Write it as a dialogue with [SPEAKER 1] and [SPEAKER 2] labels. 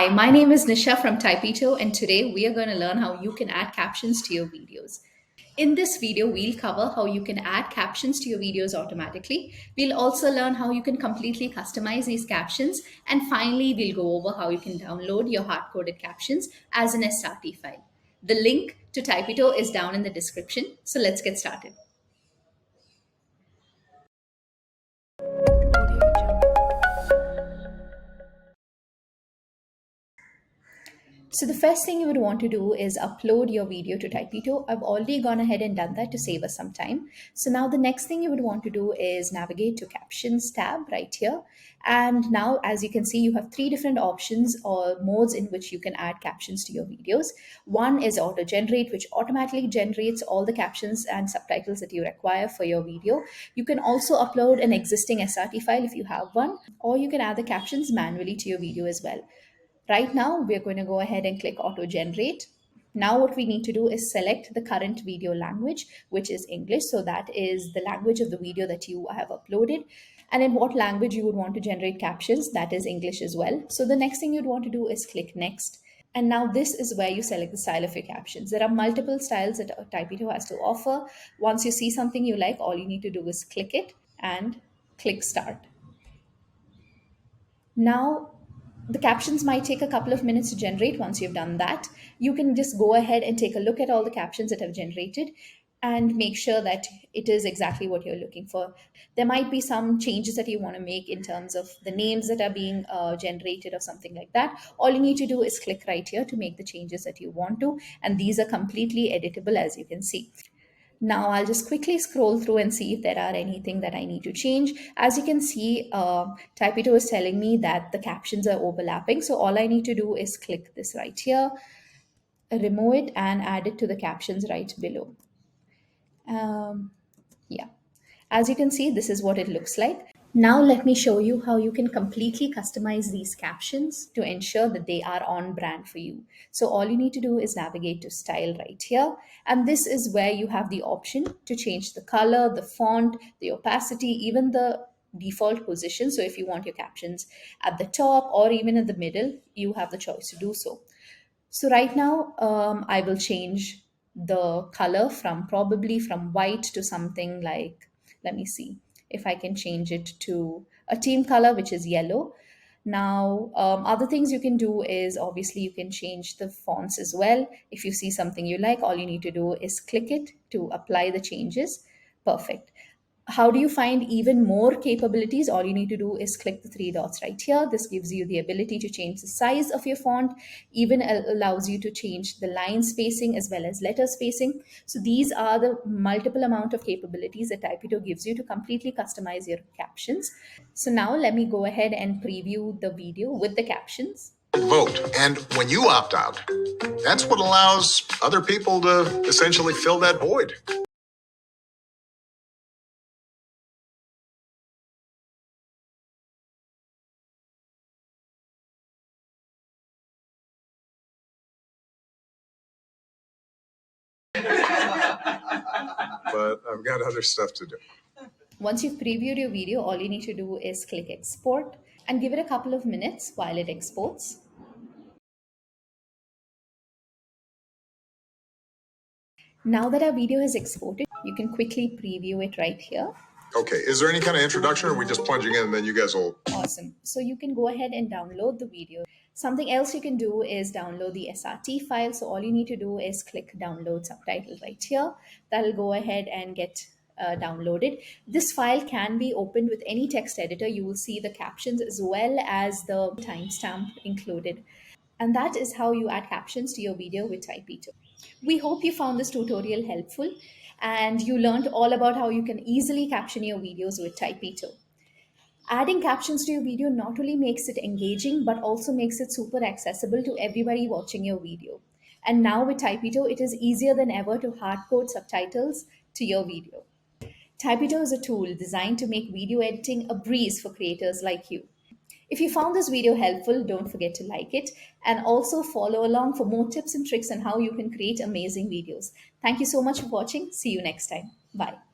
[SPEAKER 1] Hi, my name is Nisha from Typito, and today we are going to learn how you can add captions to your videos. In this video, we'll cover how you can add captions to your videos automatically. We'll also learn how you can completely customize these captions. And finally, we'll go over how you can download your hard-coded captions as an SRT file. The link to Typito is down in the description. So let's get started. So the first thing you would want to do is upload your video to Typito. I've already gone ahead and done that to save us some time. So now the next thing you would want to do is navigate to Captions tab right here. And now, as you can see, you have three different options or modes in which you can add captions to your videos. One is auto generate, which automatically generates all the captions and subtitles that you require for your video. You can also upload an existing SRT file if you have one, or you can add the captions manually to your video as well. Right now, we're going to go ahead and click auto generate. Now what we need to do is select the current video language, which is English. So that is the language of the video that you have uploaded. And in what language you would want to generate captions, that is English as well. So the next thing you'd want to do is click next. And now this is where you select the style of your captions. There are multiple styles that Typito has to offer. Once you see something you like, all you need to do is click it and click start. Now, the captions might take a couple of minutes to generate. Once you've done that, you can just go ahead and take a look at all the captions that have generated and make sure that it is exactly what you're looking for. There might be some changes that you want to make in terms of the names that are being generated or something like that. All you need to do is click right here to make the changes that you want to, and these are completely editable, as you can see. Now I'll just quickly scroll through and see if there are anything that I need to change. As you can see, Typito is telling me that the captions are overlapping. So all I need to do is click this right here, remove it and add it to the captions right below. Yeah. As you can see, this is what it looks like. Now let me show you how you can completely customize these captions to ensure that they are on brand for you. So all you need to do is navigate to style right here. And this is where you have the option to change the color, the font, the opacity, even the default position. So if you want your captions at the top or even in the middle, you have the choice to do so. So right now, I will change the color from probably from white to something like, let me see if I can change it to a team color, which is yellow. Now, other things you can do is obviously you can change the fonts as well. If you see something you like, all you need to do is click it to apply the changes. Perfect. How do you find even more capabilities? All you need to do is click the three dots right here. This gives you the ability to change the size of your font, even allows you to change the line spacing as well as letter spacing. So these are the multiple amount of capabilities that Typito gives you to completely customize your captions. So now let me go ahead and preview the video with the captions.
[SPEAKER 2] Vote. And when you opt out, that's what allows other people to essentially fill that void. But I've got other stuff to do.
[SPEAKER 1] Once you've previewed your video, all you need to do is click export and give it a couple of minutes while it exports. Now that our video is exported, you can quickly preview it right here.
[SPEAKER 2] Okay, is there any kind of introduction or are we just plunging in and then you guys will...
[SPEAKER 1] Awesome. So you can go ahead and download the video. Something else you can do is download the SRT file. So all you need to do is click download subtitle right here. That'll go ahead and get downloaded. This file can be opened with any text editor. You will see the captions as well as the timestamp included. And that is how you add captions to your video with Typito. We hope you found this tutorial helpful and you learned all about how you can easily caption your videos with Typito. Adding captions to your video not only makes it engaging, but also makes it super accessible to everybody watching your video. And now with Typito, it is easier than ever to hardcode subtitles to your video. Typito is a tool designed to make video editing a breeze for creators like you. If you found this video helpful, don't forget to like it and also follow along for more tips and tricks on how you can create amazing videos. Thank you so much for watching. See you next time. Bye.